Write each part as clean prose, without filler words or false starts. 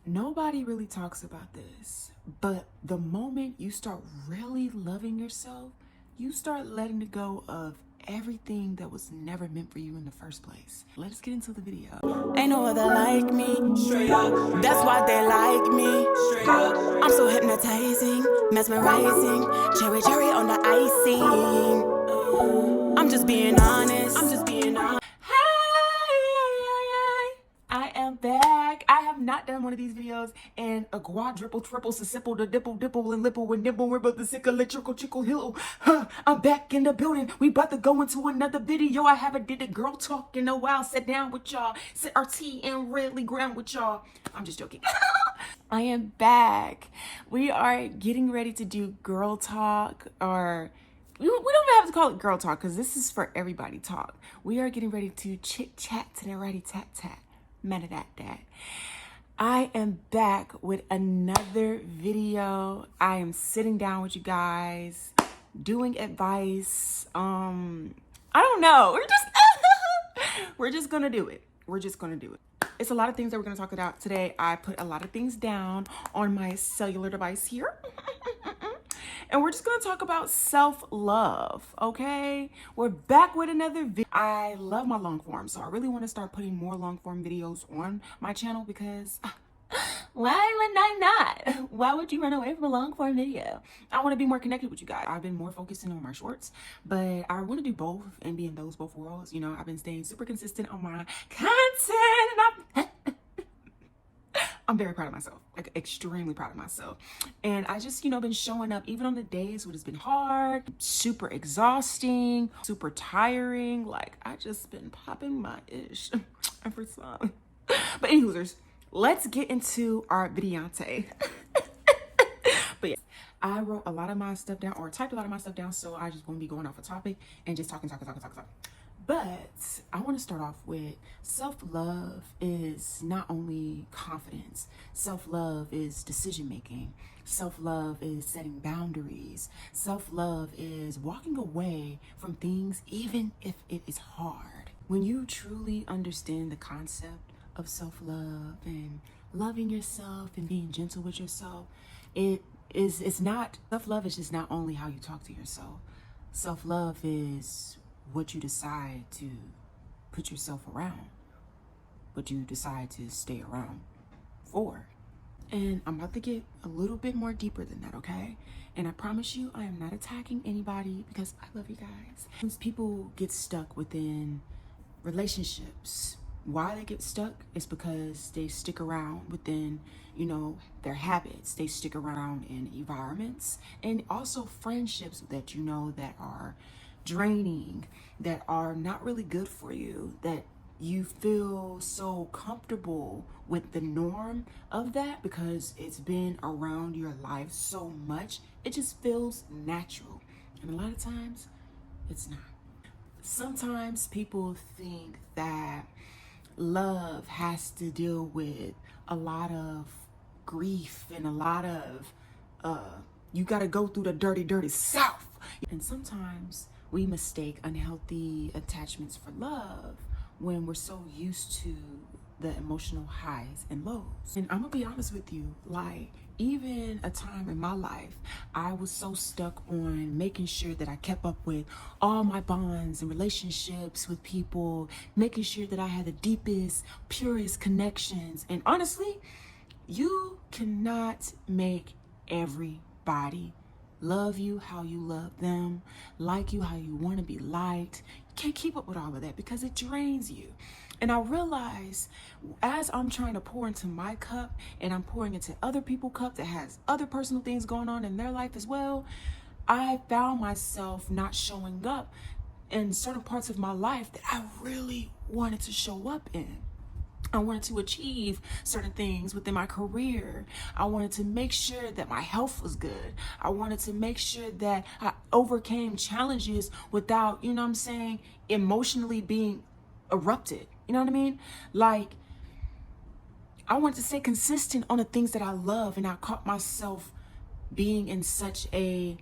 Nobody really talks about this, but the moment you start really loving yourself, you start letting go of everything that was never meant for you in the first place. Let's get into the video. Ain't no other like me, straight up. That's why they like me, straight up. I'm so hypnotizing, mesmerizing, cherry cherry on the icing. I'm just being honest. Hey, I am back. I have not done one of these videos in a quadruple, triple, sesquiple, the dipple, and lipple, and nibble, ribble, the sick, electrical, chickle, hill. I'm back in the building. We about to go into another video. I haven't did a girl talk in a while. Sit down with y'all. Sit our tea and really ground with y'all. I'm just joking. I am back. We are getting ready to do girl talk, or we don't even have to call it girl talk because this is for everybody talk. We are getting ready to chit chat to the righty tat tat. Matter that. I am back with another video. I am sitting down with you guys, doing advice. I don't know. We're just gonna do it. It's a lot of things that we're gonna talk about today. I put a lot of things down on my cellular device here. And we're just gonna talk about self-love, okay? We're back with another video. I love my long form, so I really wanna start putting more long form videos on my channel because why would I not? Why would you run away from a long form video? I wanna be more connected with you guys. I've been more focusing on my shorts, but I wanna do both and be in those both worlds. You know, I've been staying super consistent on my content and I'm very proud of myself, like extremely proud of myself. And I just, been showing up even on the days when it's been hard, super exhausting, super tiring. Like I just been popping my ish every song. But anyways, let's get into our videante. But yeah, I wrote a lot of my stuff down or typed a lot of my stuff down. So I just won't be going off a topic and just talking. But I want to start off with self-love is not only confidence. Self-love is decision-making. Self-love is setting boundaries. Self-love is walking away from things even if it is hard. When you truly understand the concept of self-love and loving yourself and being gentle with yourself, self-love is just not only how you talk to yourself. Self-love is what you decide to put yourself around, what you decide to stay around for. And I'm about to get a little bit more deeper than that, okay? And I promise you, I am not attacking anybody because I love you guys. Once people get stuck within relationships, why they get stuck is because they stick around within, their habits. They stick around in environments and also friendships that that are draining, that are not really good for you, that you feel so comfortable with the norm of that because it's been around your life so much, it just feels natural. And a lot of times it's not. Sometimes people think that love has to deal with a lot of grief and a lot of you got to go through the dirty south. And sometimes we mistake unhealthy attachments for love when we're so used to the emotional highs and lows. And I'm gonna be honest with you, like even a time in my life, I was so stuck on making sure that I kept up with all my bonds and relationships with people, making sure that I had the deepest, purest connections. And honestly, you cannot make everybody love you how you love them, like you how you want to be liked. You can't keep up with all of that because it drains you. And I realize as I'm trying to pour into my cup and I'm pouring into other people's cup that has other personal things going on in their life as well, I found myself not showing up in certain parts of my life that I really wanted to show up in. I wanted to achieve certain things within my career. I wanted to make sure that my health was good. I wanted to make sure that I overcame challenges without, emotionally being erupted. You know what I mean? Like, I wanted to stay consistent on the things that I love, and I caught myself being in such a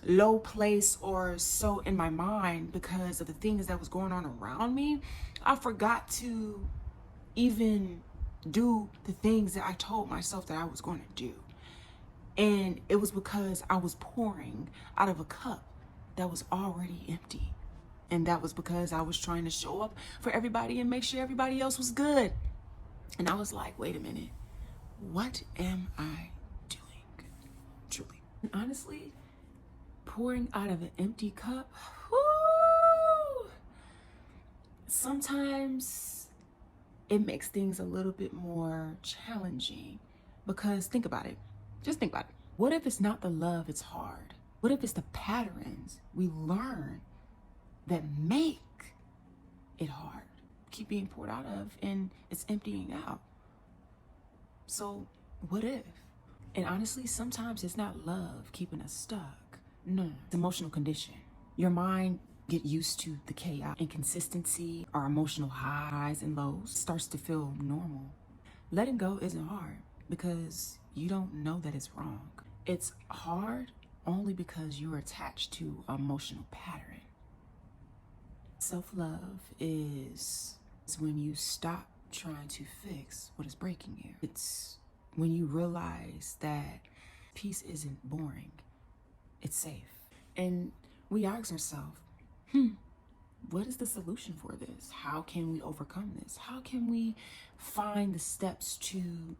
low place or so in my mind because of the things that was going on around me. I forgot to even do the things that I told myself that I was going to do. And it was because I was pouring out of a cup that was already empty. And that was because I was trying to show up for everybody and make sure everybody else was good. And I was like, wait a minute, what am I doing? Truly. And honestly, pouring out of an empty cup, whoo, sometimes it makes things a little bit more challenging. Because think about it. Just think about it. What if it's not the love, it's hard? What if it's the patterns we learn that make it hard? Keep being poured out of and it's emptying out. So what if? And honestly, sometimes it's not love keeping us stuck. No, it's emotional condition. Your mind get used to the chaos, inconsistency, our emotional highs and lows starts to feel normal. Letting go isn't hard because you don't know that it's wrong. It's hard only because you're attached to an emotional pattern. Self-love is when you stop trying to fix what is breaking you. It's when you realize that peace isn't boring, it's safe. And we ask ourselves, what is the solution for this? How can we overcome this? How can we find the steps to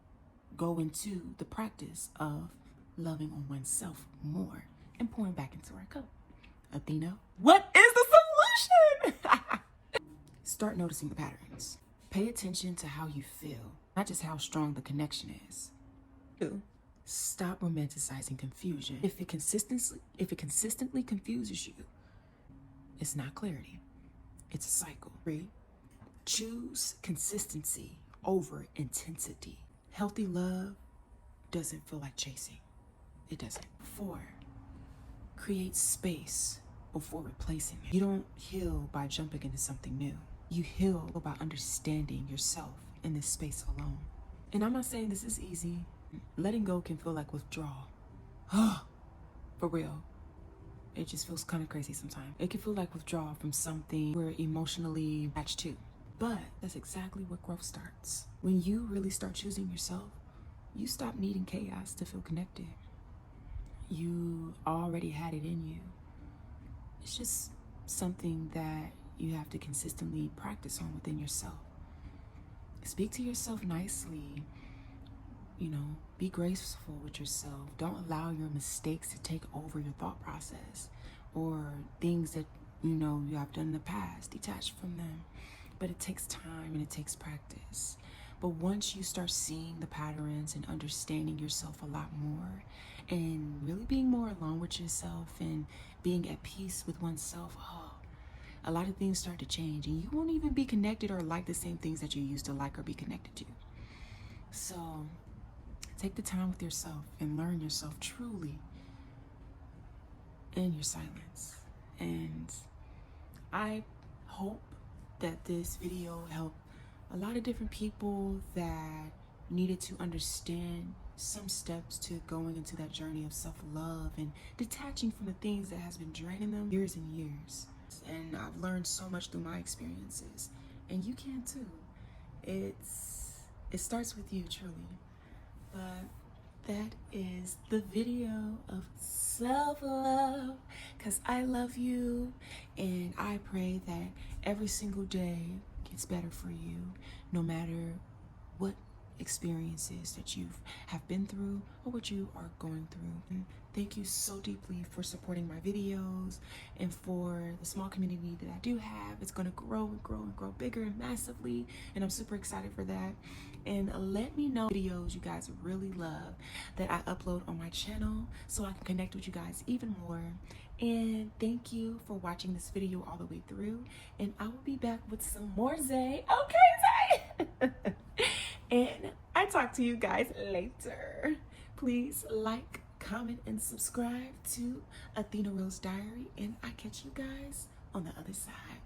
go into the practice of loving on oneself more and pouring back into our cup? Athena, what is the solution? Start noticing the patterns. Pay attention to how you feel, not just how strong the connection is. 2, stop romanticizing confusion. If it consistently confuses you, it's not clarity, it's a cycle. 3, choose consistency over intensity. Healthy love doesn't feel like chasing. It doesn't. 4, create space before replacing it. You don't heal by jumping into something new. You heal by understanding yourself in this space alone. And I'm not saying this is easy. Letting go can feel like withdrawal. For real. It just feels kind of crazy sometimes. It can feel like withdrawal from something we're emotionally attached to. But that's exactly where growth starts. When you really start choosing yourself, you stop needing chaos to feel connected. You already had it in you. It's just something that you have to consistently practice on within yourself. Speak to yourself nicely. Be graceful with yourself. Don't allow your mistakes to take over your thought process or things that you have done in the past. Detach from them. But it takes time and it takes practice. But once you start seeing the patterns and understanding yourself a lot more and really being more alone with yourself and being at peace with oneself, a lot of things start to change and you won't even be connected or like the same things that you used to like or be connected to. So take the time with yourself and learn yourself truly in your silence. And I hope that this video helped a lot of different people that needed to understand some steps to going into that journey of self-love and detaching from the things that has been draining them years and years. And I've learned so much through my experiences, and you can too. It starts with you, truly. But that is the video of self-love, because I love you, and I pray that every single day gets better for you, no matter what experiences that you have been through or what you are going through. And thank you so deeply for supporting my videos and for the small community that I do have. It's going to grow and grow and grow bigger and massively, and I'm super excited for that. And let me know videos you guys really love that I upload on my channel so I can connect with you guys even more. And thank you for watching this video all the way through, and I will be back with some more Zay. Okay, Zay. And I talk to you guys later. Please like, comment, and subscribe to Athena Rose Diary, and I catch you guys on the other side.